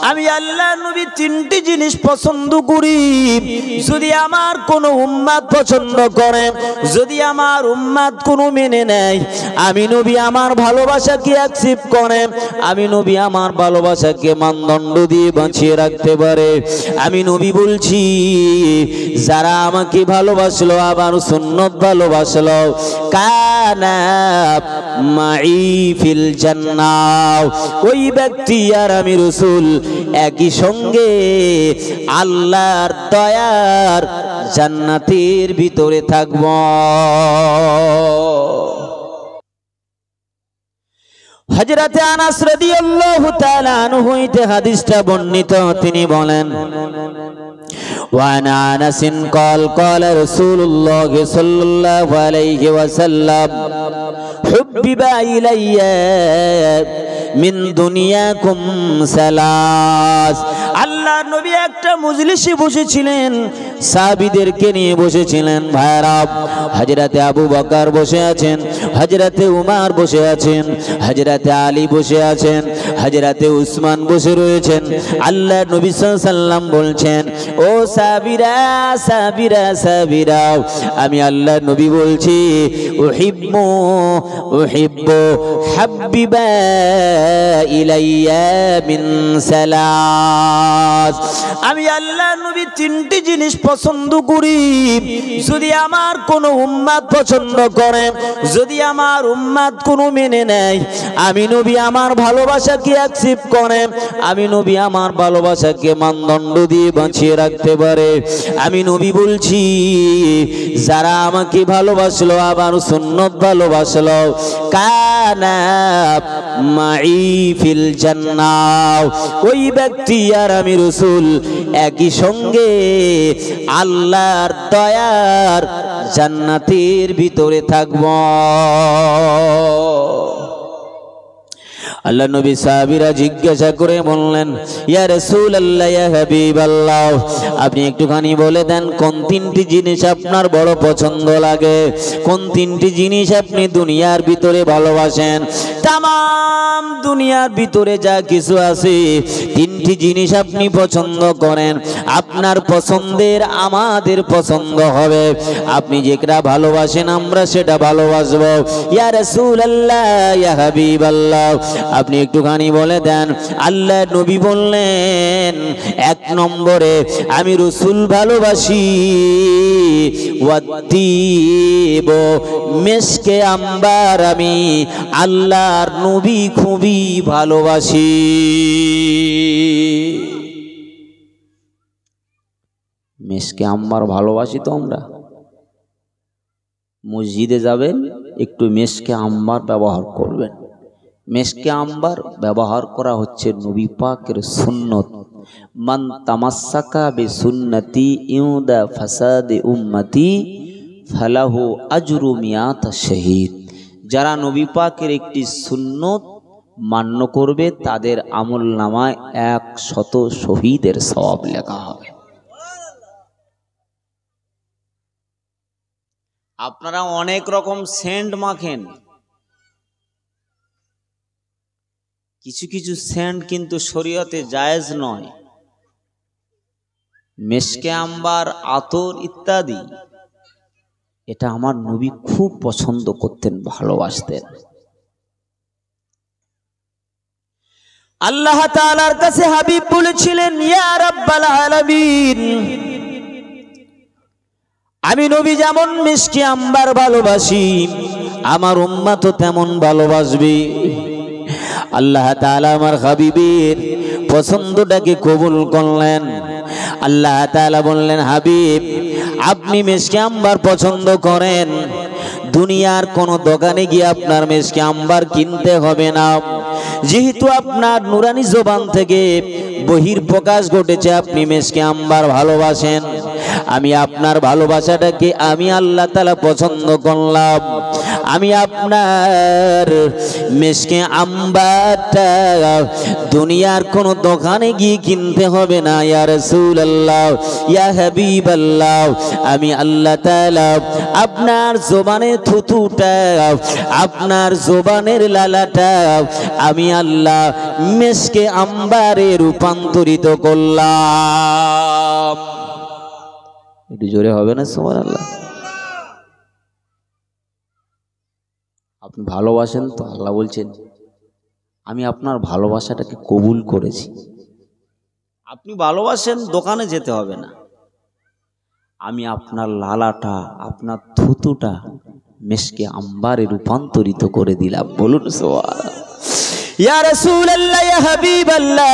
আমি আল্লাহ নবী তিনটি জিনিস পছন্দ করি। যদি আমার কোনো উম্মত পছন্দ করে, যদি আমার উম্মত কোনো মেনে নেয়, আমি নবী আমার ভালোবাসাকে অ্যাকসেপ্ট করে, আমি নবী আমার ভালোবাসাকে মানদণ্ড দিয়ে বাঁচিয়ে রাখতে পারে, আমি নবী বলছি যারা আমাকে ভালোবাসলো, আবার সুন্নত ভালোবাসলো, কানা মাই ফিল জান্নাহ, ওই ব্যক্তি আর আমি রাসূল একই সঙ্গে আল্লাহর দয়ার জান্নাতের ভিতরে থাকব। হযরত আনাস রাদিয়াল্লাহু তাআলা আনহু হইতে হাদিসটা বর্ণিত, তিনি বলেন وعن أنس قال قال رسول الله صلى الله عليه وسلم حبب إلي من دنياكم ثلاث। আল্লাহর নবী একটা মজলিসে বসেছিলেন, সাহাবীদেরকে নিয়ে বসেছিলেন। ভাইরা, হযরতে আবু বকর বসে আছেন, হযরতে উমর বসে আছেন, হযরতে আলী বসে আছেন, হযরতে উসমান বসে রয়েছেন। আল্লাহর নবী সাল্লাল্লাহু আলাইহি ওয়াসাল্লাম বলছেন, ও সাহাবীরা সাহাবীরা সাহাবীরা, আমি আল্লাহর নবী বলছি উহিব্বু হাবিবা ইলাইয়া মিন সালাস। আমি আল্লাহর নবী তিনটি জিনিস পছন্দ করি। যদি আমার কোনো উম্মত পছন্দ করে, যদি আমার উম্মত কোনো মেনে নেয়, আমি নবী আমার ভালোবাসাকে অ্যাকসেপ্ট করে, আমি নবী আমার ভালোবাসাকে মানদণ্ড দিয়ে বাঁচিয়ে রাখতে পারে, আমি নবী বলছি যারা আমাকে ভালোবাসলো, আবার সুন্নত ভালোবাসলো, কানা মাই ফিল জান্নাহ, ওই ব্যক্তি আর আমি রাসূল একই সঙ্গে আল্লাহর দয়ার জান্নাতের ভিতরে থাকব। আল্লাহ নবী সাহাবীরা জিজ্ঞাসা করে বললেন, ইয়া রাসূলুল্লাহ, ইয়া হাবিবাল্লাহ, আপনি একটুখানি বলে দেন কোন তিনটি জিনিস আপনার বড় পছন্দ লাগে, কোন তিনটি জিনিস আপনি দুনিয়ার ভিতরে ভালোবাসেন। তামাম দুনিয়ার ভিতরে যা কিছু আছে, তিনটি জিনিস আপনি পছন্দ করেন, আপনার পছন্দের আমাদের পছন্দ হবে, আপনি যেটা ভালোবাসেন আমরা সেটা ভালোবাসবো। ইয়া রাসূলুল্লাহ, ইয়া হাবিবাল্লাহ, আপনি একটুখানি বলে দেন। আল্লাহ নবী বললেন, এক নম্বরে আমি রাসূল ভালোবাসি, ওয়াত্তিব মিশকে আম্বার, আমি আল্লাহর নবী খুবই ভালোবাসি। মিশকে আম্বার ভালোবাসি তো আমরা। মসজিদে যাবেন, একটু মিশকে আম্বার ব্যবহার করবেন। মিশকে আম্বার ব্যবহার করা হচ্ছে নবী পাকের সুন্নত। মান তামাসসাকা বিসুন্নতি ইউদা ফাসাদে উম্মতি ফালাহু আজরু মিয়াত শহীদ। যারা নবী পাকের একটি সুন্নত মান্য করবে, তাদের আমল নামায় 100 শহীদের সওয়াব লেখা হবে। আপনারা অনেক রকম সেন্ট মাখেন, কিছু কিছু সেন্ট কিন্তু শরীয়তে জায়েজ নয়। মিশকে আম্বার, আতর ইত্যাদি, এটা আমার নবী খুব পছন্দ করতেন, ভালোবাসতেন। আল্লাহ তাআলার কাছে হাবিব বলেছিলেন, ইয়া রাব্বাল আলামিন, আমি নবী যেমন মিশকে আম্বার ভালোবাসি, আমার উম্মত তেমন ভালোবাসবে। আল্লাহ তাআলা আমার হাবিবের পছন্দটাকে কবুল করলেন। আল্লাহ তাআলা বললেন, হাবিব আপনি মিশকে আম্বার পছন্দ করেন, দুনিয়ার কোনো দোকানে গিয়ে আপনার মিশকে আম্বার কিনতে হবে না। যেহেতু আপনার নুরানি জবান থেকে বহির প্রকাশ ঘটেছে আপনি মিশকে আম্বার ভালোবাসেন, আমি আপনার ভালোবাসাটাকে আমি আল্লাহ তাআলা পছন্দ করলাম। আমি আপনার মিশকে আম্বারটা দুনিয়ার কোন দোকানে গিয়ে কিনতে হবে না ইয়া রাসূলুল্লাহ ইয়া হাবিবাল্লাহ আমি আল্লাহ তাআলা আপনার জবানের থুতুটা আপনার জবানের লালাটা আমি আল্লাহ মিশকে আম্বারে রূপান্তরিত করলাম। একটু জোরে হবে না সুবহানাল্লাহ? আপনি ভালোবাসেন তো, আল্লাহ বলছেন আমি আপনার ভালোবাসাটাকে কবুল করেছি। আপনি ভালোবাসেন, দোকানে যেতে হবে না, আমি আপনার লালাটা আপনার থুতুটা মিশকে আম্বারে রূপান্তরিত করে দিলাম। বলুন সুবহানাল্লাহ। ইয়া রাসূলুল্লাহ ইয়া হাবিবাল্লাহ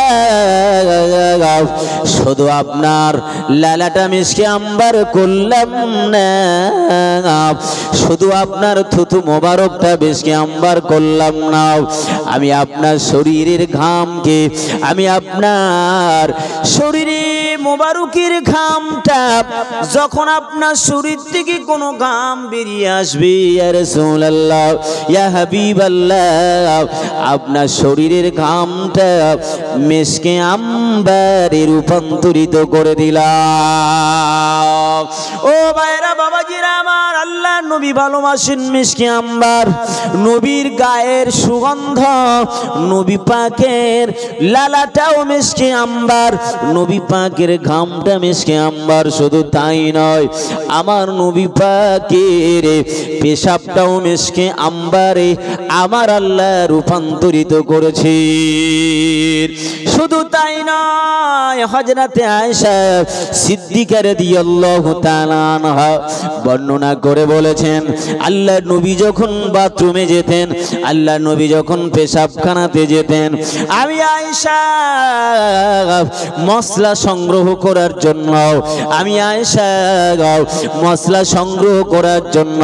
শুধু আপনার লালাটা মিশকে আম্বার করলাম না, শুধু আপনার থুতু মোবারকটা মিশকে আম্বার করলাম না, আমি আপনার শরীরের ঘামকে আমি আপনার শরীরে মোবারকের ঘামটা যখন আপনার শরীর থেকে কোনো ঘাম বেরিয়ে আসবে ইয়া রাসূলুল্লাহ ইয়া হাবিবাল্লাহ আপনার শরীরের ঘামটা মিশকে আম্বারে রূপান্তরিত করে দিলাম। ও ভাইরা বাবাজিরা আমার, আল্লাহ নবী ভালোবাসেন মিশকে আম্বার, নবীর গায়ের সুগন্ধ, নবী পাকের লালাটাও মিশকে আম্বার, নবী পাকের ঘামটা মিশকে আম্বার। শুধু তাই নয়, আমার নবী পাকের পেশাবটাও মিশকে আম্বারে আমার আল্লাহ রূপান্তরিত করেছে। শুধু তাই নয়, হযরতে আয়েশা সিদ্দিকা রাদিয়াল্লাহু তাআলা আনহা বর্ণনা করে বলেছেন, আল্লাহর নবী যখন বাথরুমে যেতেন, আল্লাহর নবী যখন পেশাবখানাতে যেতেন, আমি আয়েশা মশলা সংগ্রহ করার জন্য, আমি আয়েশা মশলা সংগ্রহ করার জন্য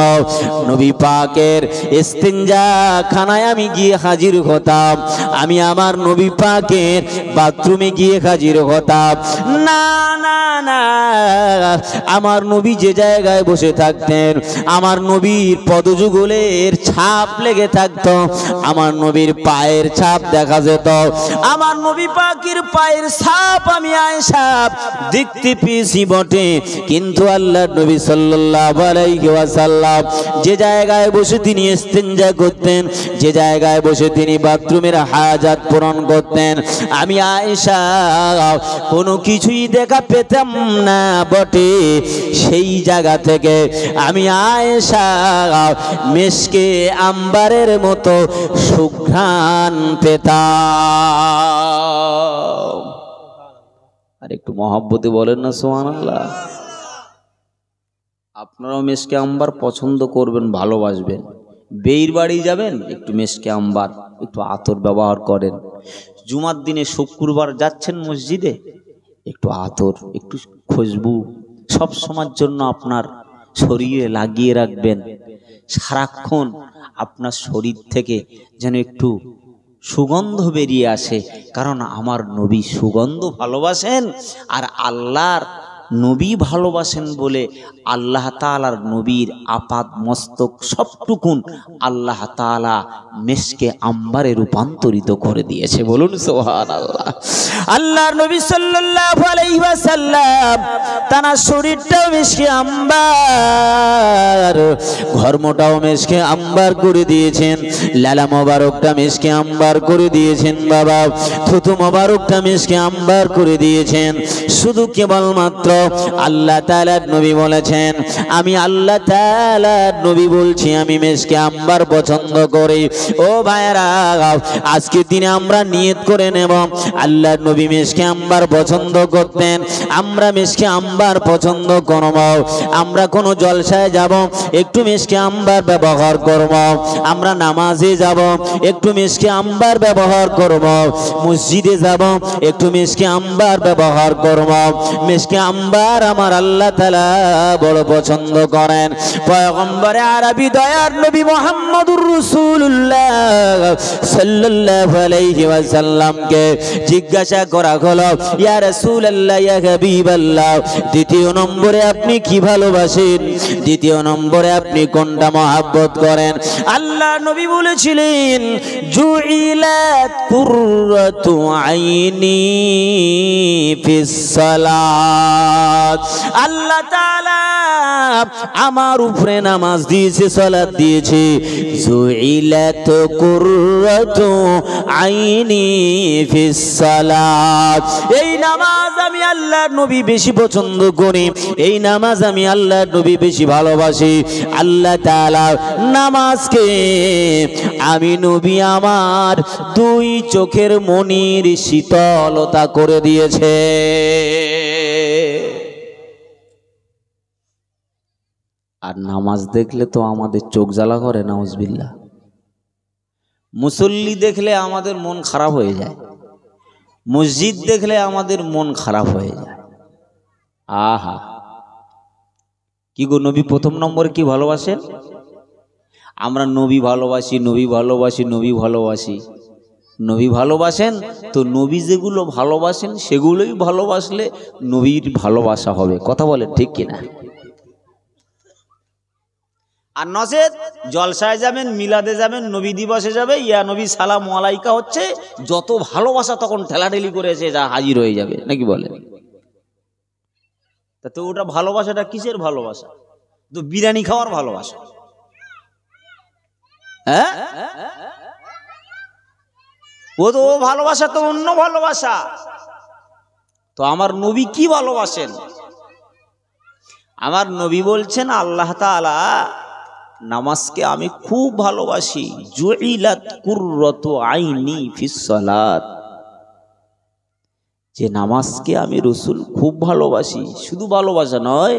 নবী পাকের ইস্তিনজা খানায় আমি গিয়ে হাজির হতাম, আমি আমার নবী পাকের বাথরুমে গিয়ে হাজির হতাম। না না না, আমার নবী যে জায়গায় বসে থাকতেন আমার নবীর পদযুগলের ছাপ লেগে থাকতো, আমার নবীর পায়ের ছাপ দেখা যেত, আমার নবী পাকের পায়ের ছাপ আমি আয়েশা দেখতে পেয়েছি বটে, কিন্তু আল্লাহর নবী সাল্লাল্লাহু আলাইহি ওয়াসাল্লাম যে জায়গায় বসে তিনি ইস্তিনজা করতেন, যে জায়গায় বসে তিনি বাথরুমের হাজাত পূরণ করতেন, আমি আয়েশা কোনো কিছুই দেখা পেতাম না বটে। সেই জায়গা থেকে আমি আয়েশা মিশকে আম্বারের মতো সুঘ্রাণ পেতাম। আর একটু মহব্বতে বলেন না সুবহানাল্লাহ। আপনারাও মিশকে আম্বার পছন্দ করবেন, ভালোবাসবেন। বেইর বাড়ি যাবেন, একটু মিশকে আম্বার, একটু আতর ব্যবহার করেন। জুমার দিনে শুক্রবার যাচ্ছেন মসজিদে, একটু আতর, একটু খুশবু সব সময়ের জন্য আপনার শরীরে লাগিয়ে রাখবেন। সারাক্ষণ আপনার শরীর থেকে যেন একটু সুগন্ধ বেরিয়ে আসে, কারণ আমার নবী সুগন্ধ ভালোবাসেন, আর আল্লাহর নবী ভালোবাসেন বলে আল্লাহ তাআলার নবীর আপাদ মস্তক সবটুকুন আল্লাহ তাআলা মিশকে আম্বারে রূপান্তরিত করে দিয়েছে। বলুন সুবহানাল্লাহ। আল্লাহর নবী সাল্লাল্লাহু আলাইহি ওয়াসাল্লাম তার শরীরটাও মিশকে আম্বার, ঘর্মটাও মিশকে আম্বার করে দিয়েছেন, লালা মোবারকটা মিশকে আম্বার করে দিয়েছেন, বাবা থুতু মোবারকটা মিশকে আম্বার করে দিয়েছেন। শুধু কেবলমাত্র আল্লাহ তাআলার নবী বলেছেন, আমি আল্লাহ তাআলার নবী বলছি আমি মিশকে আম্বার পছন্দ করি। ও ভাইরা, আজকের দিনে আমরা নিয়ত করে নেব, আল্লাহর নবী মিশকে আম্বার পছন্দ করতেন, আমরা মিশকে আম্বার পছন্দ করব। আমরা কোনো জলসায় যাব, একটু মিশকে আম্বার ব্যবহার করব। আমরা নামাজে যাব, একটু মিশকে আম্বার ব্যবহার করব। মসজিদে যাব, একটু মিশকে আম্বার ব্যবহার করব। মিশকে নাম্বার আমার আল্লাহ তাআলা বড় পছন্দ করেন। পয়গম্বরে আরবি দয়ার নবী মুহাম্মদুর রাসূলুল্লাহ সাল্লাল্লাহু আলাইহি ওয়াসাল্লামকে জিজ্ঞাসা করা হলো, ইয়া রাসূলুল্লাহ, ইয়া হাবিবাল্লাহ, দ্বিতীয় নম্বরে আপনি কি ভালোবাসেন? দ্বিতীয় নম্বরে আপনি কোনটা মহব্বত করেন? আল্লাহ নবী বলেছিলেন, জুইলাত কুররাতু আইনি ফিস সালাত। আল্লাহ তাআলা আমার উপরে নামাজ দিয়েছে, সালাত দিয়েছে। জুইলাত কুররাতু আইনি ফিস সালাত। এই নামাজ আমি আল্লাহর নবী বেশি পছন্দ করি, এই নামাজ আমি আল্লাহর নবী বেশি ভালোবাসি। আল্লাহ তাআলা নামাজকে আমি নবী আমার দুই চোখের মনির শীতলতা করে দিয়েছে। আর নামাজ দেখলে তো আমাদের চোখ জ্বালা করে, নাউজুবিল্লাহ। মুসল্লি দেখলে আমাদের মন খারাপ হয়ে যায়, মসজিদ দেখলে আমাদের মন খারাপ হয়ে যায়। আহা, কি গো, নবী প্রথম নম্বরে কি ভালোবাসেন? আমরা নবী ভালোবাসি, নবী ভালোবাসি, নবী ভালোবাসি। নবী ভালোবাসেন তো নবী যেগুলো ভালোবাসেন সেগুলোই ভালোবাসলে নবীর ভালোবাসা হবে। কথা বলেন ঠিক কিনা? আর নচেত জলসায় যাবেন, মিলাদে যাবেন, নবী দিবসে যাবে, ইয়া নবী সালাম আলাইকা হচ্ছে, যত ভালোবাসা তখন ঠেলাঠেলি করে এসে যা হাজির হয়ে যাবে, নাকি বলেন? তো ওটা ভালোবাসাটা কিসের ভালোবাসা? তো বিরিয়ানি খাওয়ার ভালোবাসা। হ্যাঁ, ও তো ভালোবাসা তো অন্য ভালোবাসা। তো আমার নবী কি ভালোবাসেন? আমার নবী বলছেন, আল্লাহ তাআলা নামাজকে আমি খুব ভালোবাসি। জুইলাত কুররাতু আইনি ফিস সালাত। যে নামাজকে আমি রাসূল খুব ভালোবাসি, শুধু ভালোবাসা নয়,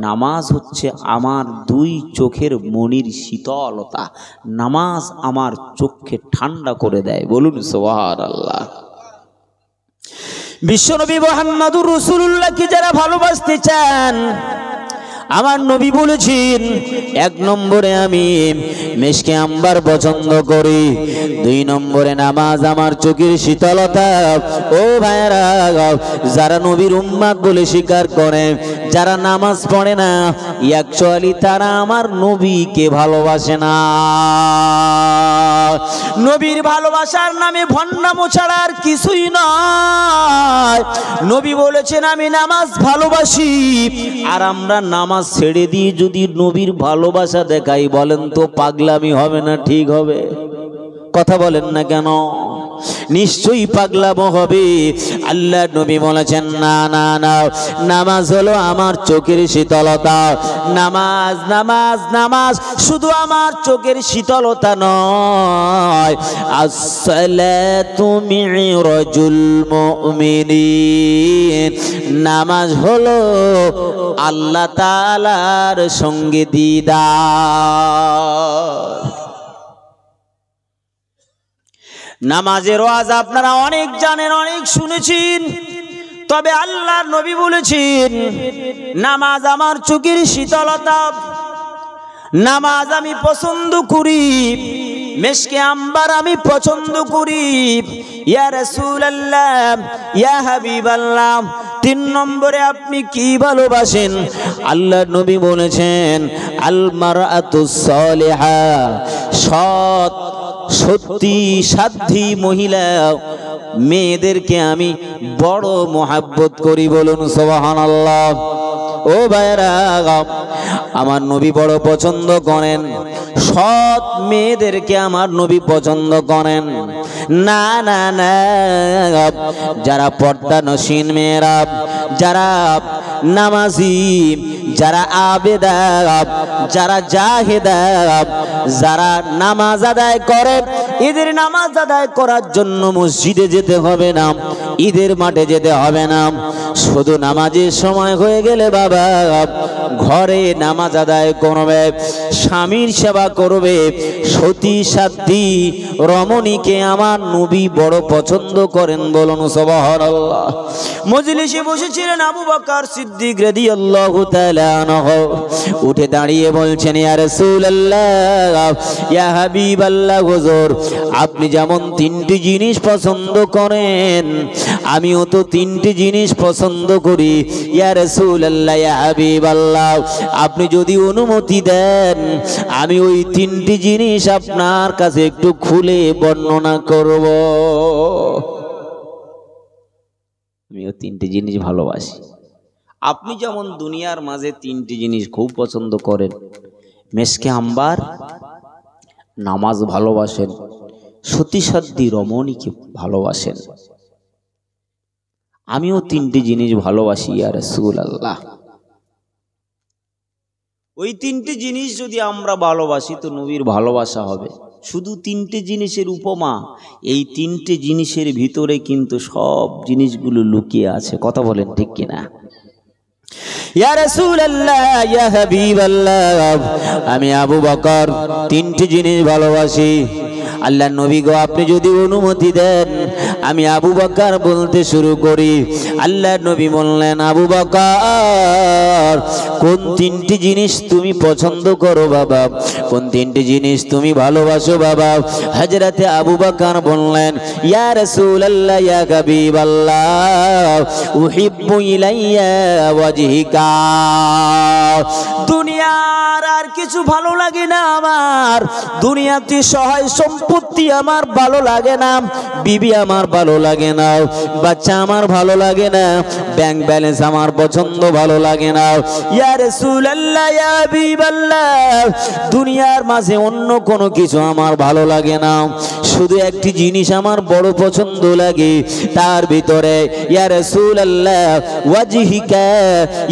নামাজ হচ্ছে আমার দুই চোখের মনির শীতলতা। নামাজ আমার চোখকে ঠান্ডা করে দেয়। বলুন সুবহানাল্লাহ। বিশ্বনবী মুহাম্মদুর রাসূলুল্লাহকে যারা ভালোবাসতে চান, আমার নবী বলেছেন, এক নম্বরে আমি মেশকে আম্বার পছন্দ করি, দুই নম্বরে নামাজ আমার চোখের শীতলতা। ও ভাইরা, যারা নবীর উম্মত বলে স্বীকার করে, যারা নামাজ পড়ে না, অ্যাকচুয়ালি তারা আমার নবীকে ভালোবাসে না। নবীর ভালোবাসার নামে ভণ্ডামো ছাড়া আর কিছুই নয়। নবী বলেছেন, আমি নামাজ ভালোবাসি, আর আমরা নামাজ ছেড়ে দিয়ে যদি নবীর ভালোবাসা দেখাই, বলেন তো পাগলামি হবে না ঠিক হবে? কথা বলেন না কেন? নিশ্চয়ই পাগলামো হবে। আল্লাহ নবী বলেছেন, না না না, নামাজ হলো আমার চোখের শীতলতা। নামাজ নামাজ নামাজ শুধু আমার চোখের শীতলতা নয়, আসসালাতু মিরাজুল মুমিনিন। নামাজ হলো আল্লাহ তাআলার সঙ্গে দিদার। নামাজের ওয়াজ আপনারা অনেক জানেন, অনেক শুনেছেন, তবে আল্লাহর নবী বলেছেন, নামাজ আমার চোখের শীতলতা। নামাজ আমি পছন্দ করি, মেশকে আম্বার আমি পছন্দ করি। ইয়া রাসূলুল্লাহ, ইয়া হাবিবাল্লাহ, তিন নম্বরে আপনি কি ভালোবাসেন? আল্লাহর নবী বলেছেন, আল মারআতুস সালিহা, সৎ সত্যি সাধ্যী মহিলা মেয়েদেরকে আমি বড় মোহাব্বত করি। বলুন সুবহানাল্লাহ। ও ভাইরা, আমার নবী বড় পছন্দ করেন, সৎ মেয়েদেরকে আমার নবী পছন্দ করেন। না না না, যারা পর্দানসীন মেয়েরা, যারা নামাজি, যারা আবেদা, যারা জাহেদা, যারা নামাজ আদায় করে, এদের নামাজ আদায় করার জন্য মসজিদে যেতে হবে না, ঈদের মাঠে যেতে হবে না, শুধু নামাজের সময় হয়ে গেলে বাবা ঘরে নামাজ আদায় করবে, স্বামীর সেবা করবে। সতী সাধ্বী রমণীকে আমার নবী বড় পছন্দ করেন, বলুন সুবহানাল্লাহ। মজলিসে বসেছিলেন আবু বকর সিদ্দিক রাদিয়াল্লাহু তাআলা আনহু, উঠে দাঁড়িয়ে বলছেন, ইয়া রাসূলুল্লাহ, ইয়া হাবিবাল্লাহ, হুজুর আপনি যেমন তিনটি জিনিস পছন্দ করেন আমিও তো তিনটি জিনিস পছন্দ করি। ইয়া রাসূলুল্লাহ, ইয়া হাবিবাল্লাহ, আপনি যদি অনুমতি দেন আমি ওই তিনটি জিনিস আপনার কাছে একটু খুলে বর্ণনা করব। আমিও তিনটি জিনিস ভালোবাসি। আপনি যেমন দুনিয়ার মাঝে তিনটি জিনিস খুব পছন্দ করেন, মেশকে আম্বার, নামাজ ভালোবাসেন, সতী সাধ্বী রমণীকে ভালোবাসেন, আমিও তিনটি জিনিস ভালোবাসি ইয়া রাসূলুল্লাহ। ওই তিনটি জিনিস যদি আমরা ভালোবাসি তো নবীর ভালোবাসা হবে। শুধু তিনটে জিনিসের উপমা, এই তিনটে জিনিসের ভিতরে কিন্তু সব জিনিসগুলো লুকিয়ে আছে। কথা বলেন ঠিক কিনা? ইয়া রাসূলুল্লাহ, ইয়া হাবিবাল্লাহ, আমি আবু বকর তিনটি জিনিস ভালোবাসি। আল্লাহর নবী গো, আপনি যদি অনুমতি দেন আমি আবু বকর বলতে শুরু করি। আল্লাহর নবী বললেন, আবু বকর কোন তিনটি জিনিস তুমি পছন্দ করো বাবা, কোন তিনটি জিনিস তুমি ভালোবাসো বাবা? হযরতে আবু বকর বললেন, ইয়া রাসূলুল্লাহ, ইয়া হাবিবাল্লাহ, উহিব্বু ইলাইয়া ওয়াজহিকা, দুনিয়ার আর কিছু ভালো লাগে না আমার, দুনিয়াতে সহায় সম্পত্তি আমার ভালো লাগে না, বিবি আমার ভালো লাগে না, বাচ্চা আমার ভালো লাগে না, ব্যাংক ব্যালেন্স আমার পছন্দ ভালো লাগে না। ইয়া রাসূলুল্লাহ, ইয়া হাবিবাল্লাহ, দুনিয়ার মাঝে অন্য কোনো কিছু আমার ভালো লাগে না, শুধু একটি জিনিস আমার বড় পছন্দ লাগে, তার ভিতরে ইয়া রাসূলুল্লাহ ওয়াজহিকা,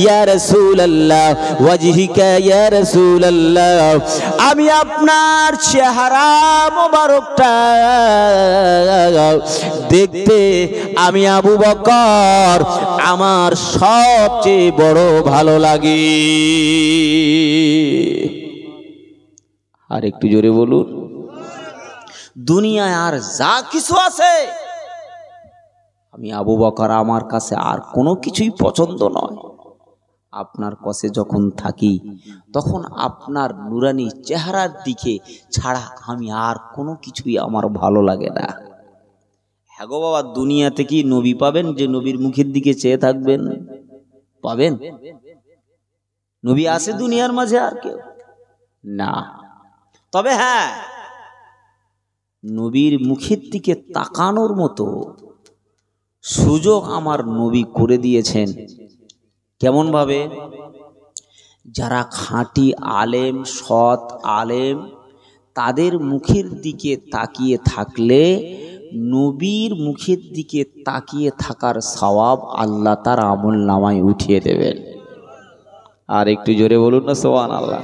ইয়া রাসূলুল্লাহ ওয়াজহিকা, ইয়া রাসূলুল্লাহ, আমি আপনার চেহারা মোবারকটা দেখতে আমি আবু বকর আমার সবচেয়ে বড় ভালো লাগে। আর একটু জোরে বলুন। দুনিয়ায় আর যা কিছু আছে আমি আবু বকর আমার কাছে আর কোনো কিছুই পছন্দ নয়। আপনার কাছে যখন থাকি তখন আপনার নুরানি চেহারার দিকে ছাড়া আমি আর কোনো কিছুই আমার ভালো লাগে না। হ্যাঁ গো বাবা, দুনিয়াতে কি নবী পাবেন যে নবীর মুখের দিকে চেয়ে থাকবেন? পাবেন? নবী আছে দুনিয়ার মাঝে আর কেউ না। তবে হ্যাঁ, নবীর মুখের দিকে তাকানোর মতো সুযোগ আমার নবী করে দিয়েছেন। কেমন ভাবে? যারা খাঁটি আলেম, সৎ আলেম, তাদের মুখের দিকে তাকিয়ে থাকলে নবীর মুখের দিকে তাকিয়ে থাকার সওয়াব আল্লাহ তার আমল নামায় উঠিয়ে দেবেন। আর একটু জোরে বলুন না সুবহানাল্লাহ।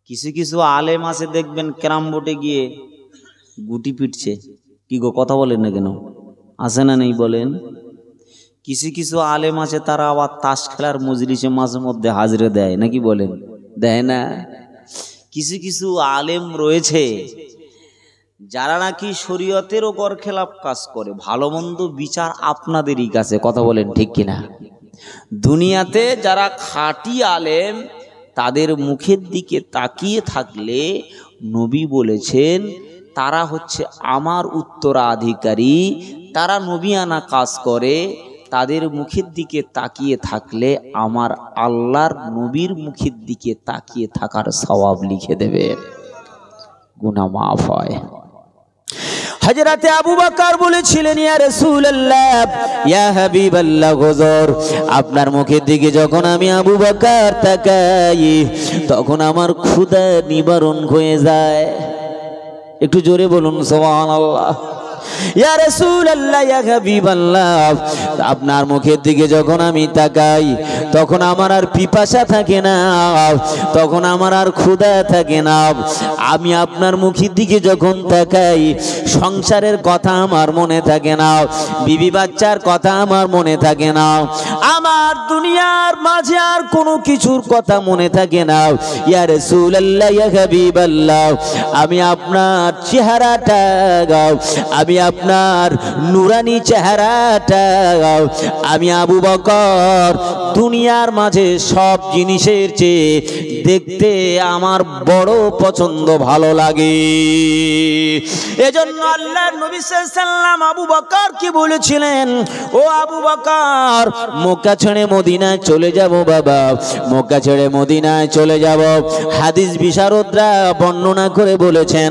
কিছু কিছু আলেম আছে দেখবেন ক্যারাম বোর্ডে গিয়ে গুটি পিটছে। কি গো, কথা বলেন না কেন? আছে না নেই বলেন? কিছু কিছু আলেম আছে তারা আবার তাস খেলার মজলিসে মাঝে মধ্যে হাজিরা দেয়, নাকি বলেন? দেয় না? কিছু কিছু আলেম রয়েছে যারা নাকি শরীয়তের ওপর খেলাফ কাজ করে। ভালো মন্দ বিচার আপনাদেরই কাছে। কথা বলেন ঠিক কিনা? দুনিয়াতে যারা খাঁটি আলেম তাদের মুখের দিকে তাকিয়ে থাকলে নবী বলেছেন তারা হচ্ছে আমার উত্তরাধিকারী, তারা নবিয়ানা কাজ করে। তাদের মুখের দিকে তাকিয়ে থাকলে আমার আল্লাহর নবীর মুখের দিকে তাকিয়ে থাকার সওয়াব লিখে দেবে, গুনাহ মাফ হয়। হযরতে আবু বকর বলেছিলেন, ইয়া রাসূলুল্লাহ, ইয়া হাবিবাল্লাহ, হুজুর আপনার মুখের দিকে যখন আমি আবু বকর তাকাই তখন আমার ক্ষুধা নিবারণ হয়ে যায়। একটু জোরে বলুন সুবহানাল্লাহ। ইয়া রাসূলুল্লাহ, ইয়া হাবিবাল্লাহ, আপনার মুখের দিকে যখন আমি তাকাই তখন আমার আর পিপাসা থাকে না, তখন আমার আর ক্ষুধা থাকে না। আমি আপনার মুখের দিকে যখন তাকাই সংসারের কথা আমার মনে থাকে না, বিবি বাচ্চার কথা আমার মনে থাকে না, আমার দুনিয়ার মাঝে আর কোনো কিছুর কথা মনে থাকে না। ইয়া রাসূলুল্লাহ, ইয়া হাবিবাল্লাহ, আমি আপনার চেহারাটা, আমি আপনার নুরানি চেহারাটা, আমি আবু বকর দুনিয়ার মাঝে সব জিনিসের চেয়ে দেখতে আমার বড় পছন্দ, ভালো লাগে। এজন্য আল্লাহর নবী সাল্লাল্লাহু আলাইহি ওয়াসাল্লাম আবু বকর কি বলেছিলেন, ও আবু বকর, মক্কা ছেড়ে মদিনায় চলে যাব বাবা, মক্কা ছেড়ে মদিনায় চলে যাব। হাদিস বিশারদরা বর্ণনা করে বলেছেন,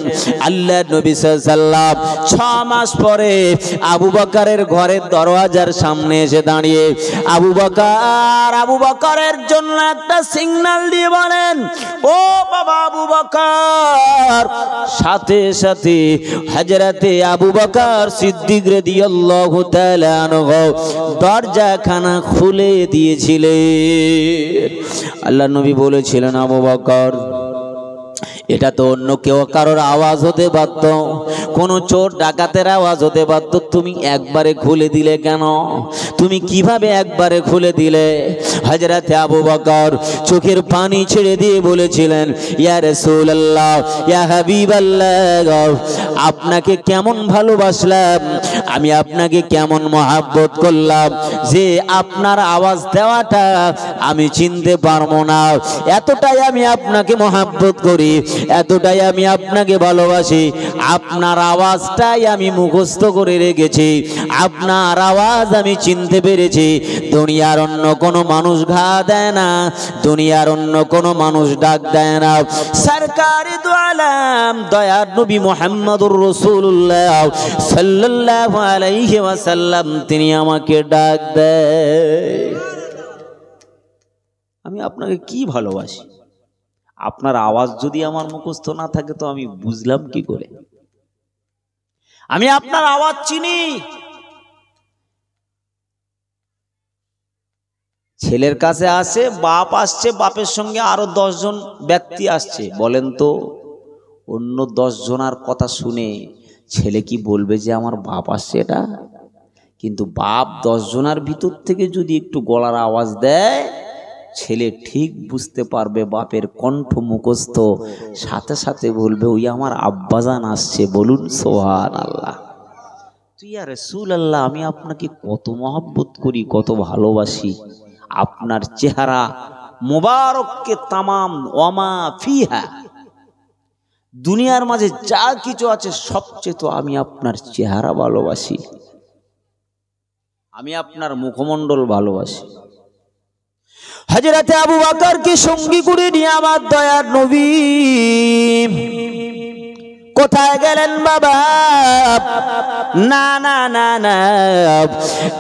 আল্লাহর নবী সাল্লাল্লাহু আলাইহি ওয়াসাল্লাম 6 মাস পরে আবু বকরের ঘরের দরওয়াজার সামনে এসে দাঁড়িয়ে আবু বকরের জন্য একটা সিগন্যাল দিয়ে বলেন, ও বাবা আবু বকর। সাথে সাথে হযরতে আবু বকর সিদ্দিক রাদিয়াল্লাহু তাআলা আনহু দরজাখানা খুলে দিয়েছিলেন। আল্লাহর নবী বলেছিলেন, আবু বকর, এটা তো অন্য কেউ কারোর আওয়াজ হতে পারত, কোন চোর ডাকাতের আওয়াজ হতে পারত, তুমি একবারে খুলে দিলে কেন? তুমি কিভাবে একবারে খুলে দিলে? হযরতে আবু বকর চোখের পানি ছেড়ে দিয়ে বলেছিলেন, ইয়া রাসূলুল্লাহ, ইয়া হাবিবাল্লাহ, আপনাকে কেমন ভালোবাসলাম, আমি আপনাকে কেমন মহব্বত করলাম যে আপনার আওয়াজ দেওয়াটা আমি চিনতে পারবো না। এতটাই আমি আপনাকে মহব্বত করি, এতটাই আমি আপনাকে ভালোবাসি, আপনার আওয়াজটাই আমি মুখস্থ করে রেখেছি, আপনার আওয়াজ আমি চিনতে পেরেছি। দুনিয়ার অন্য কোনো মানুষ ঘা দেয় না, দুনিয়ার অন্য কোনো মানুষ ডাক দেয় না। সরকারে দু আলম দয়ার নবী মুহাম্মদুর রাসূলুল্লাহ সাল্লাল্লাহু আলাইহি ওয়াসাল্লাম তিনি আমাকে ডাক দেয়। আমি আপনাকে কি ভালোবাসি, আপনার আওয়াজ যদি আমার মুখস্থ না থাকে তো আমি বুঝলাম কি করে? আমি আপনার আওয়াজ চিনি। ছেলের কাছে আসে, বাপ আসছে, বাপের সঙ্গে আরো 10 জন ব্যক্তি আসছে, বলেন তো অন্য 10 জনার কথা শুনে ছেলে কি বলবে যে আমার বাপ আসছে? এটা কিন্তু বাপ 10 জনার ভিতর থেকে যদি একটু গলার আওয়াজ দেয়, ছেলে ঠিক বুঝতে পারবে বাপের কণ্ঠ মুখস্থ, সাথে সাথে বলবে ওই আমার আব্বাজান আসছে। বলুন সুবহানাল্লাহ। তুই ইয়া রাসূলুল্লাহ, আমি আপনাকে কত মহব্বত করি, কত ভালোবাসি, আপনার চেহারা মোবারককে তামাম ওয়ামা ফিহা, দুনিয়ার মাঝে যা কিছু আছে সবচেয়ে তো আমি আপনার চেহারা ভালোবাসি, আমি আপনার মুখমণ্ডল ভালোবাসি। হযরতে আবু বকরকে সঙ্গী করে নিয়ে আমার দয়ার নবী কোথায় গেলেন বাবা? না না না না,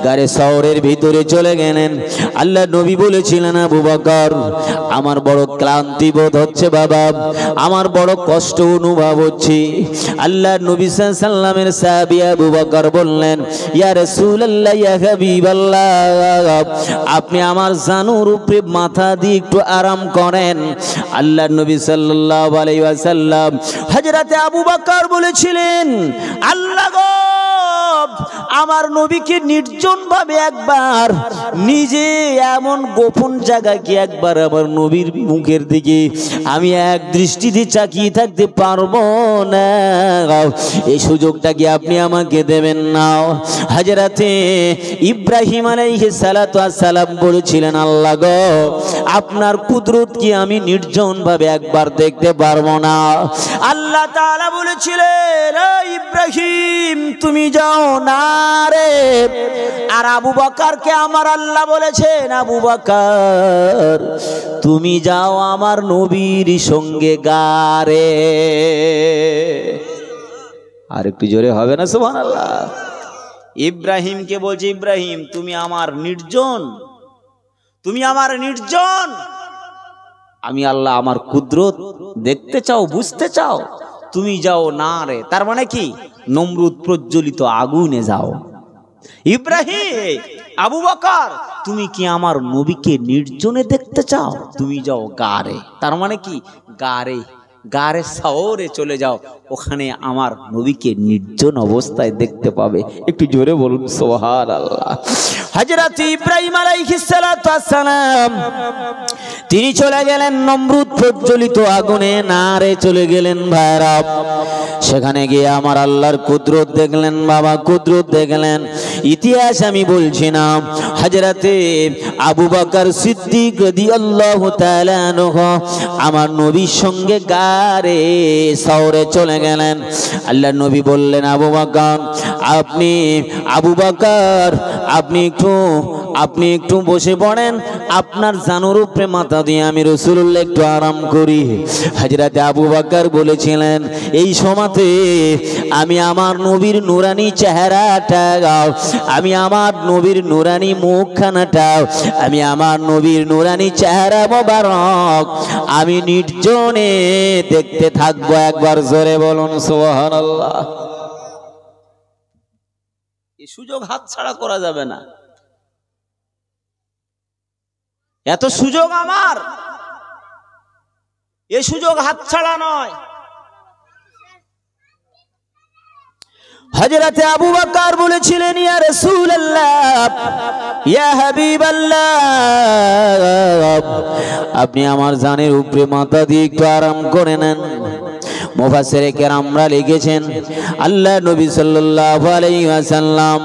গারে শহরের ভিতরে চলে গেলেন। আল্লাহ নবী বলেছিলেন, আবু বকর, আমার বড় ক্লান্তি বোধ হচ্ছে বাবা, আমার বড় কষ্ট অনুভব হচ্ছে। আল্লাহ নবী সাল্লাল্লাহু আলাইহি ওয়াসাল্লামের সাহাবী আবু বকর বললেন, ইয়া রাসূলুল্লাহ, ইয়া হাবিবাল্লাহ, আপনি আমার জানুর উপরে মাথা দিয়ে একটু আরাম করেন। আল্লাহ নবী সাল্লাল্লাহু আলাইহি ওয়াসাল্লাম হযরতে আবু বকর বলেছিলেন, আল্লাহ গো, আমার নবীকে নির্জন ভাবে একবার নিজে এমন গোপন জায়গায় কি একবার আমার নবীর মুখের দিকে আমি এক দৃষ্টিতে তাকিয়ে থাকতে পারবো না, এই সুযোগটা কি আপনি আমাকে দেবেন না? হযরতে ইব্রাহিম আলাইহিস সালাতু ওয়াস সালাম বলেছিলেন, আল্লাহ গো, আপনার কুদরত কি আমি নির্জন ভাবে একবার দেখতে পারবো না? আল্লাহ তাআলা বলেছিলেন, ইব্রাহিম তুমি যাও না রে। আর আবু বকরকে আমার আল্লাহ বলেছেন, আবু বকর তুমি যাও আমার নবীর সঙ্গে গারে। আর একটু জোরে হবে না সুবহানাল্লাহ? ইব্রাহিমকে বলছে, ইব্রাহিম তুমি আমার নির্জন, তুমি আমার নির্জন, আমি আল্লাহ আমার কুদরত দেখতে চাও, বুঝতে চাও, তুমি যাও না রে। তার মানে কি? নমরুদ প্রজ্বলিত আগুনে যাও। ইব্রাহিম, আবু বকর তুমি কি আমার নবীকে নির্জনে দেখতে চাও? তুমি যাও গারে। তার মানে কি? গারে, গারে শহরে চলে যাও, ওখানে আমার নবীকে নির্জন অবস্থায় দেখতে পাবে। একটু জোরে বলুন সুবহানাল্লাহ। হযরত ইব্রাহিম আলাইহিস সালাতু ওয়াস সালাম তিনি চলে গেলেন নমরুদ প্রজ্বলিত আগুনে নারে চলে গেলেন ভাইরা। সেখানে গিয়ে আমার আল্লাহর কুদরত দেখলেন বাবা, কুদরত দেখলেন। ইতিহাস আমি বলছি না। হযরতে আবু বকর সিদ্দিক রাদিয়াল্লাহু তাআলা আনহু আমার নবীর সঙ্গে গারে সওরে চলে গেলেন। আল্লাহর নবী বললেন, আবু বকর আপনি আপনি একটু বসে পড়েন, আপনার জানুর উপরে মাথা দিয়ে আমি রাসূলুল্লাহ একটু আরাম করি। হযরতে আবু বকর বলেছিলেন, এই সময়তে আমি আমার নবীর নুরানি চেহারাটা, আমি আমার নবীর নুরানি মুখখানাটা, আমি আমার নবীর নুরানি চেহারা মোবারক আমি নির্জনে দেখতে থাকবো। একবার জোরে বলুন সুবহানাল্লাহ। এই সুযোগ হাতছাড়া করা যাবে না। এত সুযোগ আমার, এই সুযোগ হাতছাড়া নয়। হযরতে আবু বকর বলেছিলেন, ইয়া রাসূলুল্লাহ, ইয়া হাবিবাল্লাহ, আপনি আমার জানের উপরে মাথা দিয়ে একটু আরাম করে নেন। মুফাসসিরে কেরামরা লিখেছেন, আল্লাহ নবী সাল্লাল্লাহু আলাইহি ওয়াসাল্লাম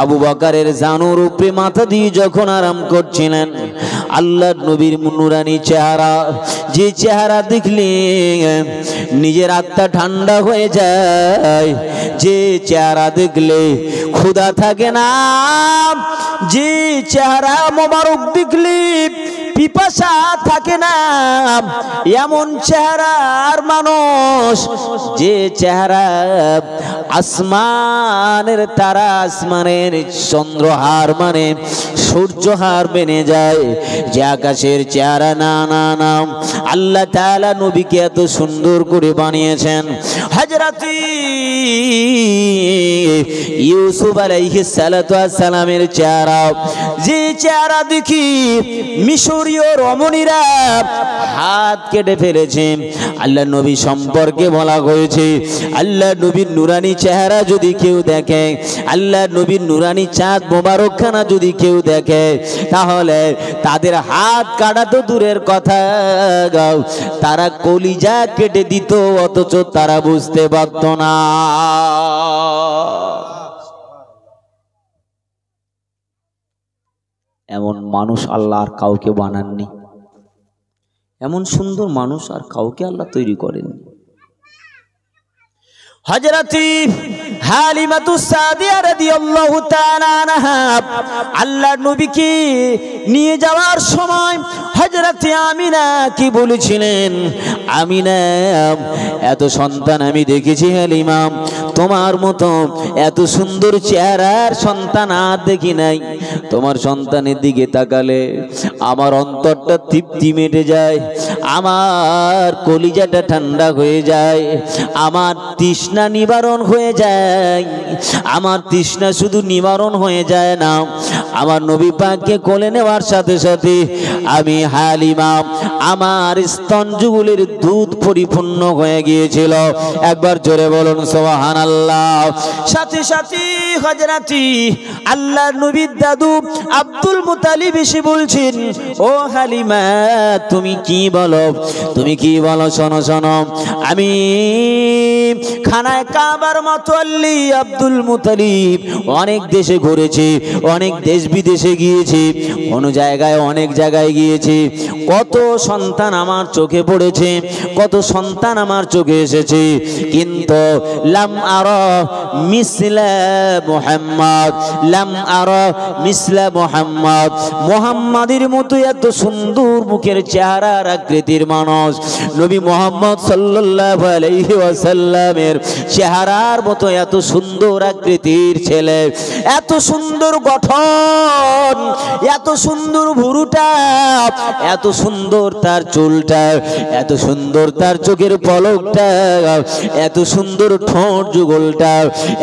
আবু বকরের জানুর উপরে মাথা দিয়ে যখন আরাম করছিলেন, আল্লাহ নবীর নুরানি চেহারা, যে চেহারা দেখলে নিজের আত্মা ঠান্ডা হয়ে যায়, যে চেহারা দেখলে ক্ষুধা থাকে না, যে চেহারা মোবারক দেখলে পিপাসা থাকে না, এমন চেহারার মানুষ, যে চেহারা আসমানের তারা, আসমানের চন্দ্রহার মানে সূর্যহার বেনে যায়, যে আকাশের চেহারা, না না না, আল্লাহ তাআলা নবীকে এত সুন্দর করে বানিয়েছেন। হযরত ইউসুফ আলাইহিস সালাতু ওয়াস সালামের চেহারা, যে চেহারা দেখি মিশরীয় রমণীরা হাত কেটে ফেলেছে। আল্লাহ নবী সম্পর্কে বলা হয়েছে, আল্লাহ নবীর নুরানি চেহারা যদি কেউ দেখে, আল্লাহ নবীর নুরানি চাঁদ মোবারকখানা যদি কেউ দেখে, তাহলে তাদের হাত কাটা তো দূরের কথা, তারা কলিজা কেটে দিত, অথচ তারা বুঝতে পারত না। এমন মানুষ আল্লাহ আর কাউকে বানাননি, এমন সুন্দর মানুষ আর কাউকে আল্লাহ তৈরি করেননি। হযরত হালিমাতুস সাদিয়া রাদিয়াল্লাহু তাআলা আনহা আল্লাহর নবীকে নিয়ে যাওয়ার সময় হযরত আমিনা কি বলেছিলেন, আমিনা এত সন্তান আমি দেখেছি হালিমা, তোমার মতো এত সুন্দর চেহারার সন্তান আর দেখি নাই। তোমার সন্তানের দিকে তাকালে আমার অন্তরটা তৃপ্তি মেটে যায়, আমার কলিজাটা ঠান্ডা হয়ে যায়, আমার তৃষ্ণা নিবারণ হয়ে যায়। আমার তৃষ্ণা শুধু নিবারণ হয়ে যায় না, আমার নবী পাককে কোলে নেওয়ার সাথে সাথে আমি হালিমা, আমার স্তনযুগলের দুধ পরিপূর্ণ হয়ে গিয়েছিল। একবার জোরে বলুন সুবহানাল্লাহ। সাথে সাথে হযরত আল্লাহর নবীর দাদু আব্দুল মুতালিব এসে বলছেন, ও হালিমা তুমি কি বলো, তুমি কি বলো, শোনো শোনো, আমি খানায় কাবার মতোয়াল্লি আব্দুল মুতালিব অনেক দেশে ঘুরেছি, অনেক দেশ বিদেশে গিয়েছি, অনেক জায়গায় গিয়েছি, কত সন্তান আমার চোখে পড়েছে, কত সন্তান আমার চোখে এসেছে, কিন্তু লাম আরা মিসলা মুহাম্মদ, লাম আরা মিসলা মুহাম্মদ, মুহাম্মাদের মতো এত সুন্দর মুখের চেহারার আকৃতির মানুষ নবী মুহাম্মদ সাল্লাল্লাহু আলাইহি ওয়াসাল্লামের চেহারার মতো এত সুন্দর আকৃতির ছেলে, এত সুন্দর গঠন, এত সুন্দর ভুরুটা, এত সুন্দর তার চুলটা, এত সুন্দর তার চোখের পলকটা, এত সুন্দর ঠোঁট যুগল গোলটা,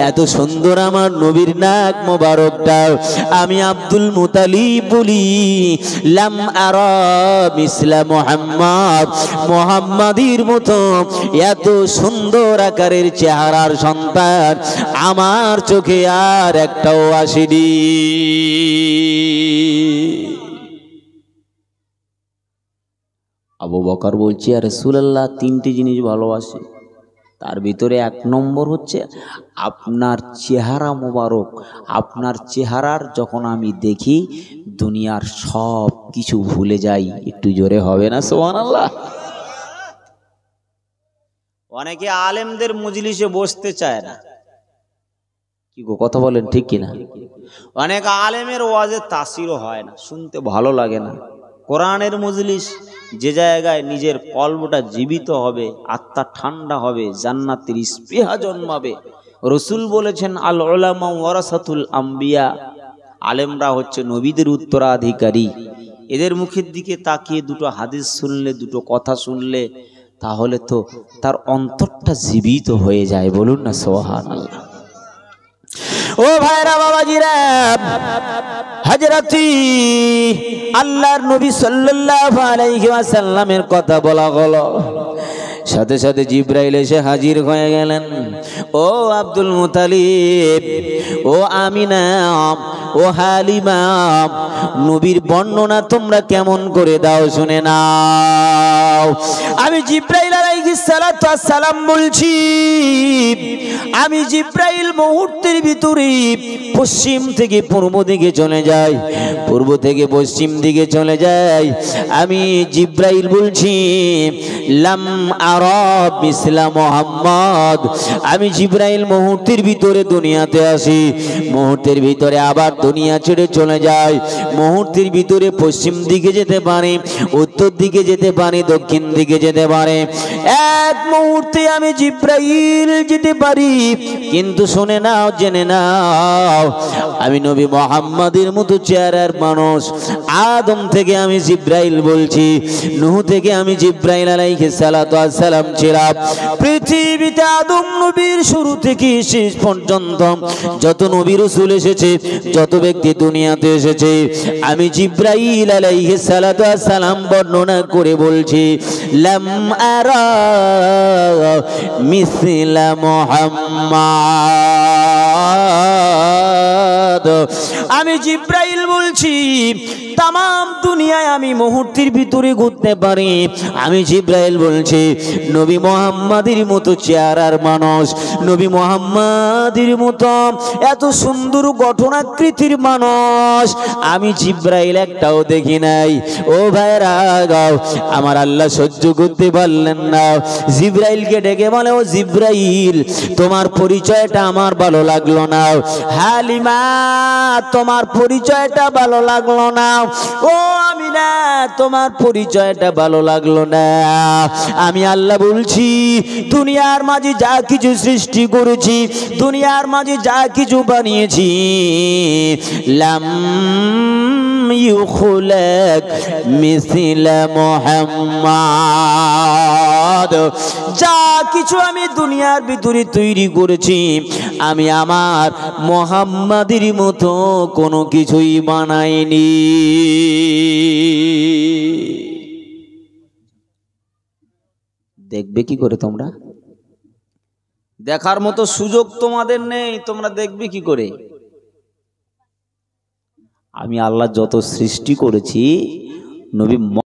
এত সুন্দর আমার নবীর নাক মোবারকটা। আমি আব্দুল মুতালিব বলি, লাম আরা মিসলা মুহাম্মদ, মুহাম্মাদির মতো এত সুন্দর আকারের চেহারার সন্তান আমার চোখে আর একটাও আসেনি। আবু বকর বলছি, আর রাসূলুল্লাহ তিনটি জিনিস ভালোবাসে, তার ভিতরে এক নম্বর হচ্ছে আপনার চেহারা মোবারক। আপনার চেহারার যখন আমি দেখি দুনিয়ার সব কিছু ভুলে যাই। একটু জোরে হবে না সুবহানাল্লাহ? অনেকে আলেমদের মজলিসে বসতে চায় না, কি গো কথা বলেন ঠিক কিনা? অনেক আলেমের ওয়াজে তাসিরও হয় না, শুনতে ভালো লাগে না। কোরআনের মজলিস যে জায়গায় নিজের কলবটা জীবিত হবে, আত্মা ঠান্ডা হবে, জান্নাতের স্পৃহা জন্মাবে। রসুল বলেছেন, আল উলামা ওয়ারাসাতুল আম্বিয়া, আলেমরা হচ্ছে নবীদের উত্তরাধিকারী। এদের মুখের দিকে তাকিয়ে দুটো হাদিস শুনলে, দুটো কথা শুনলে, তাহলে তো তার অন্তরটা জীবিত হয়ে যায়। বলুন না সুবহানাল্লাহ। ও ভাইরা বাবাজিরা, হযরতি আল্লাহর নবী সাল্লাল্লাহু আলাইহি ওয়াসাল্লামের কথা বলা হলো, সাথে সাথে জিবরাইল এসে হাজির হয়ে গেলেন। ও আব্দুল মুতালিব, ও আমিনা, ও হালিমা, নবীর বর্ণনা তোমরা কেমন করে দাও শুনে নাও। আমি জিবরাইল আলাইহিস সালাতু ওয়াস সালাম বলছি, আমি জিবরাইল মুহূর্তের ভিতরে পশ্চিম থেকে পূর্ব দিকে চলে যাই, পূর্ব থেকে পশ্চিম দিকে চলে যাই। আমি জিবরাইল বলছি, লাম আরা মিসলা মুহাম্মদ। আমি জিবরাইল মুহূর্তের ভিতরে দুনিয়াতে আসি, মুহূর্তের ভিতরে আবার দুনিয়া ছেড়ে চলে যায়। মুহূর্তের ভিতরে পশ্চিম দিকে যেতে পারে, উত্তর দিকে যেতে পারে, দক্ষিণ দিকে যেতে পারে। এক মুহূর্তে আমি জিবরাইল যেতে পারি, কিন্তু শুনে নাও, জেনে নাও, আমি নবী মুহাম্মাদের মতো চেহারার মানুষ। আদম থেকে আমি জিবরাইল বলছি, নূহ থেকে আমি জিবরাইল আলাইহিস সালাতু ওয়াস সালাম ছিলাম। পৃথিবীতে আদম নবীর শুরু থেকে শেষ পর্যন্ত যত নবী রাসূল এসেছে, যত ব্যক্তি দুনিয়াতে এসেছে, আমি জিবরাইল আলাইহিস সালাতু ওয়াস সালাম বর্ণনা করে বলছি, লাম আরা মিসলা মুহাম্মাদ। আমি জিবরাইল বলছি, তাম দুনিয়ায় আমি মুহূর্তের ভিতরে ঘুরতে পারি। আমি জিবরাইল বলছি, নবী মুহাম্মাদের মতো চেহারার মানুষ, নবী মুহাম্মাদের মতো এত সুন্দর গঠনাকৃতির মানুষ আমি জিবরাইল একটাও দেখি নাই। ও ভাইরা, আমার আল্লাহ সহ্য করতে পারলেন না, জিবরাইলকে ডেকে বলে, ও জিবরাইল, তোমার পরিচয়টা আমার ভালো লাগলো না। হালিমা, তোমার পরিচয়টা ভালো লাগলো না। ও আমিনা, তোমার পরিচয়টা ভালো লাগলো না। আমি আল্লাহ বলছি, দুনিয়ার মাঝে যা কিছু সৃষ্টি করেছি, দুনিয়ার মাঝে যা কিছু বানিয়েছি, লাম ইউখলাক মিসলা মুহাম্মাদ। যা কিছু আমি দুনিয়ার ভিতরে তৈরি করেছি, আমি আমার মুহাম্মাদের মতো কোনো কিছুই বানাইনি। দেখবে কি করে তোমরা? দেখার মতো সুযোগ তোমাদের নেই, তোমরা দেখবে কি করে? আমি আল্লাহ যত সৃষ্টি করেছি, নবী